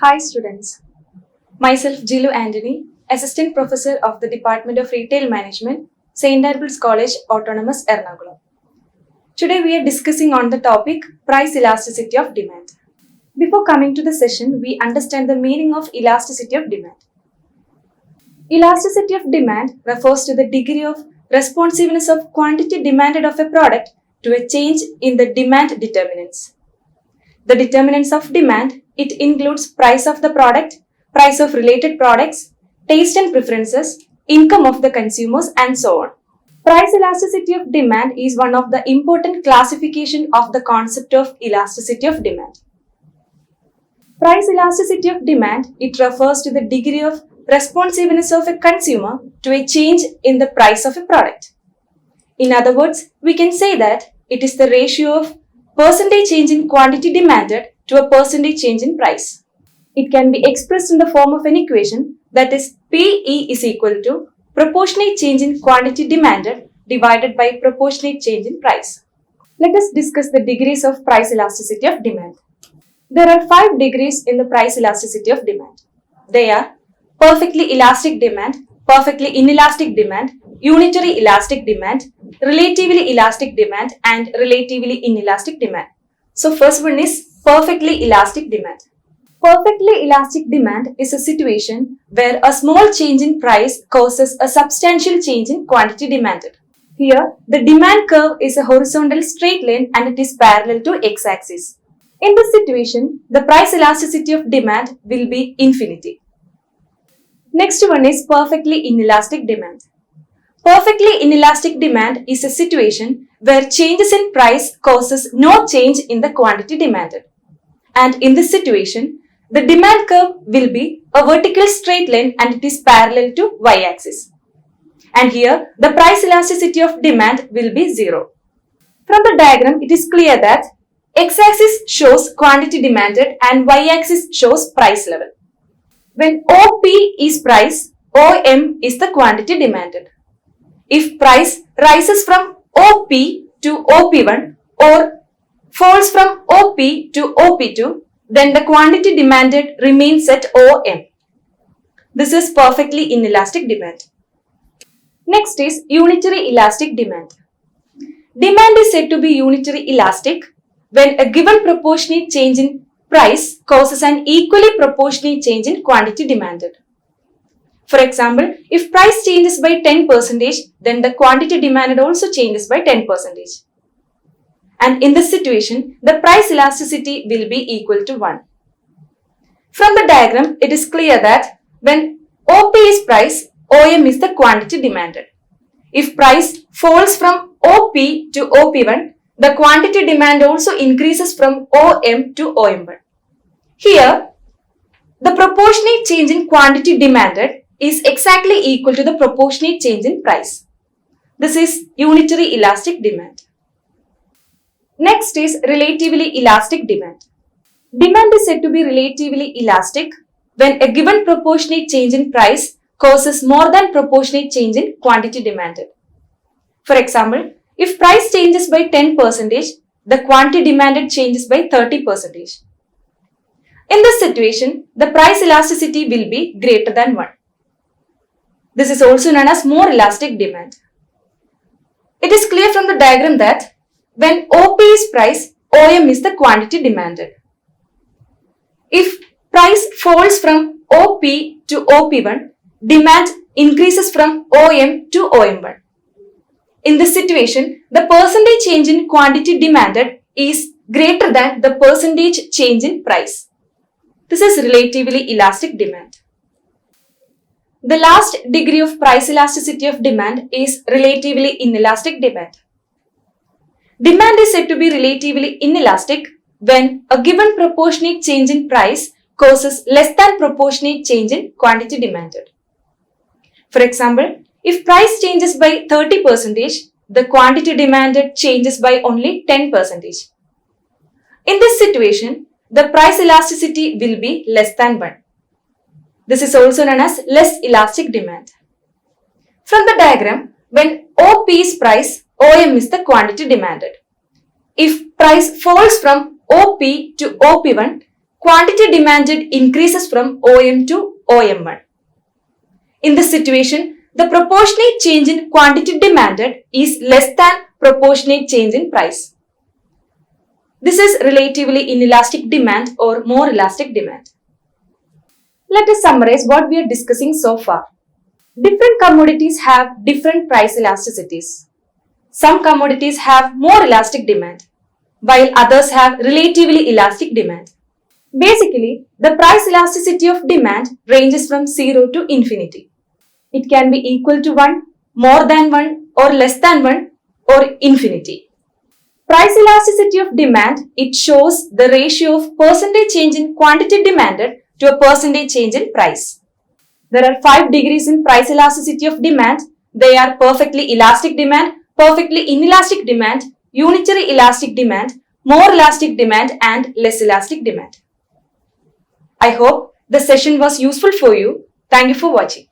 Hi students, myself Jilu Anthony, Assistant Professor of the Department of Retail Management, St. Albans College, Autonomous, Ernakulam. Today we are discussing on the topic price elasticity of demand. Before coming to the session, we understand the meaning of elasticity of demand. Elasticity of demand refers to the degree of responsiveness of quantity demanded of a product to a change in the demand determinants. The determinants of demand, it includes price of the product, price of related products, taste and preferences, income of the consumers, and so on. Price elasticity of demand is one of the important classification of the concept of elasticity of demand. Price elasticity of demand, it refers to the degree of responsiveness of a consumer to a change in the price of a product. In other words, we can say that it is the ratio of percentage change in quantity demanded to a percentage change in price. It can be expressed in the form of an equation that is PE is equal to proportionate change in quantity demanded divided by proportionate change in price. Let us discuss the degrees of price elasticity of demand. There are 5 degrees in the price elasticity of demand. They are perfectly elastic demand, perfectly inelastic demand, unitary elastic demand, relatively elastic demand, and relatively inelastic demand. So first one is perfectly elastic demand. Perfectly elastic demand is a situation where a small change in price causes a substantial change in quantity demanded. Here, the demand curve is a horizontal straight line and it is parallel to x-axis. In this situation, the price elasticity of demand will be infinity. Next one is perfectly inelastic demand. Perfectly inelastic demand is a situation where changes in price causes no change in the quantity demanded. And in this situation, the demand curve will be a vertical straight line and it is parallel to y-axis. And here, the price elasticity of demand will be 0. From the diagram, it is clear that x-axis shows quantity demanded and y-axis shows price level. When OP is price, OM is the quantity demanded. If price rises from OP to OP1 or falls from OP to OP2, then the quantity demanded remains at OM. This is perfectly inelastic demand. Next is unitary elastic demand. Demand is said to be unitary elastic when a given proportionate change in price causes an equally proportionate change in quantity demanded. For example, if price changes by 10%, then the quantity demanded also changes by 10%. And in this situation, the price elasticity will be equal to 1. From the diagram, it is clear that when OP is price, OM is the quantity demanded. If price falls from OP to OP1, the quantity demand also increases from OM to OM1. Here, the proportionate change in quantity demanded is exactly equal to the proportionate change in price. This is unitary elastic demand. Next is relatively elastic demand. Demand is said to be relatively elastic when a given proportionate change in price causes more than proportionate change in quantity demanded. For example, if price changes by 10%, the quantity demanded changes by 30%. In this situation, the price elasticity will be greater than 1. This is also known as more elastic demand. It is clear from the diagram that when OP is price, OM is the quantity demanded. If price falls from OP to OP1, demand increases from OM to OM1. In this situation, the percentage change in quantity demanded is greater than the percentage change in price. This is relatively elastic demand. The last degree of price elasticity of demand is relatively inelastic demand. Demand is said to be relatively inelastic when a given proportionate change in price causes less than proportionate change in quantity demanded. For example, if price changes by 30%, the quantity demanded changes by only 10%. In this situation, the price elasticity will be less than 1. This is also known as less elastic demand. From the diagram, when OP is price, OM is the quantity demanded. If price falls from OP to OP1, quantity demanded increases from OM to OM1. In this situation, the proportionate change in quantity demanded is less than proportionate change in price. This is relatively inelastic demand or more elastic demand. Let us summarize what we are discussing so far. Different commodities have different price elasticities. Some commodities have more elastic demand, while others have relatively elastic demand. Basically, the price elasticity of demand ranges from 0 to infinity. It can be equal to 1, more than 1, or less than 1, or infinity. Price elasticity of demand, it shows the ratio of percentage change in quantity demanded to a percentage change in price. There are 5 degrees in price elasticity of demand. They are perfectly elastic demand, perfectly inelastic demand, unitary elastic demand, more elastic demand, and less elastic demand. I hope the session was useful for you. Thank you for watching.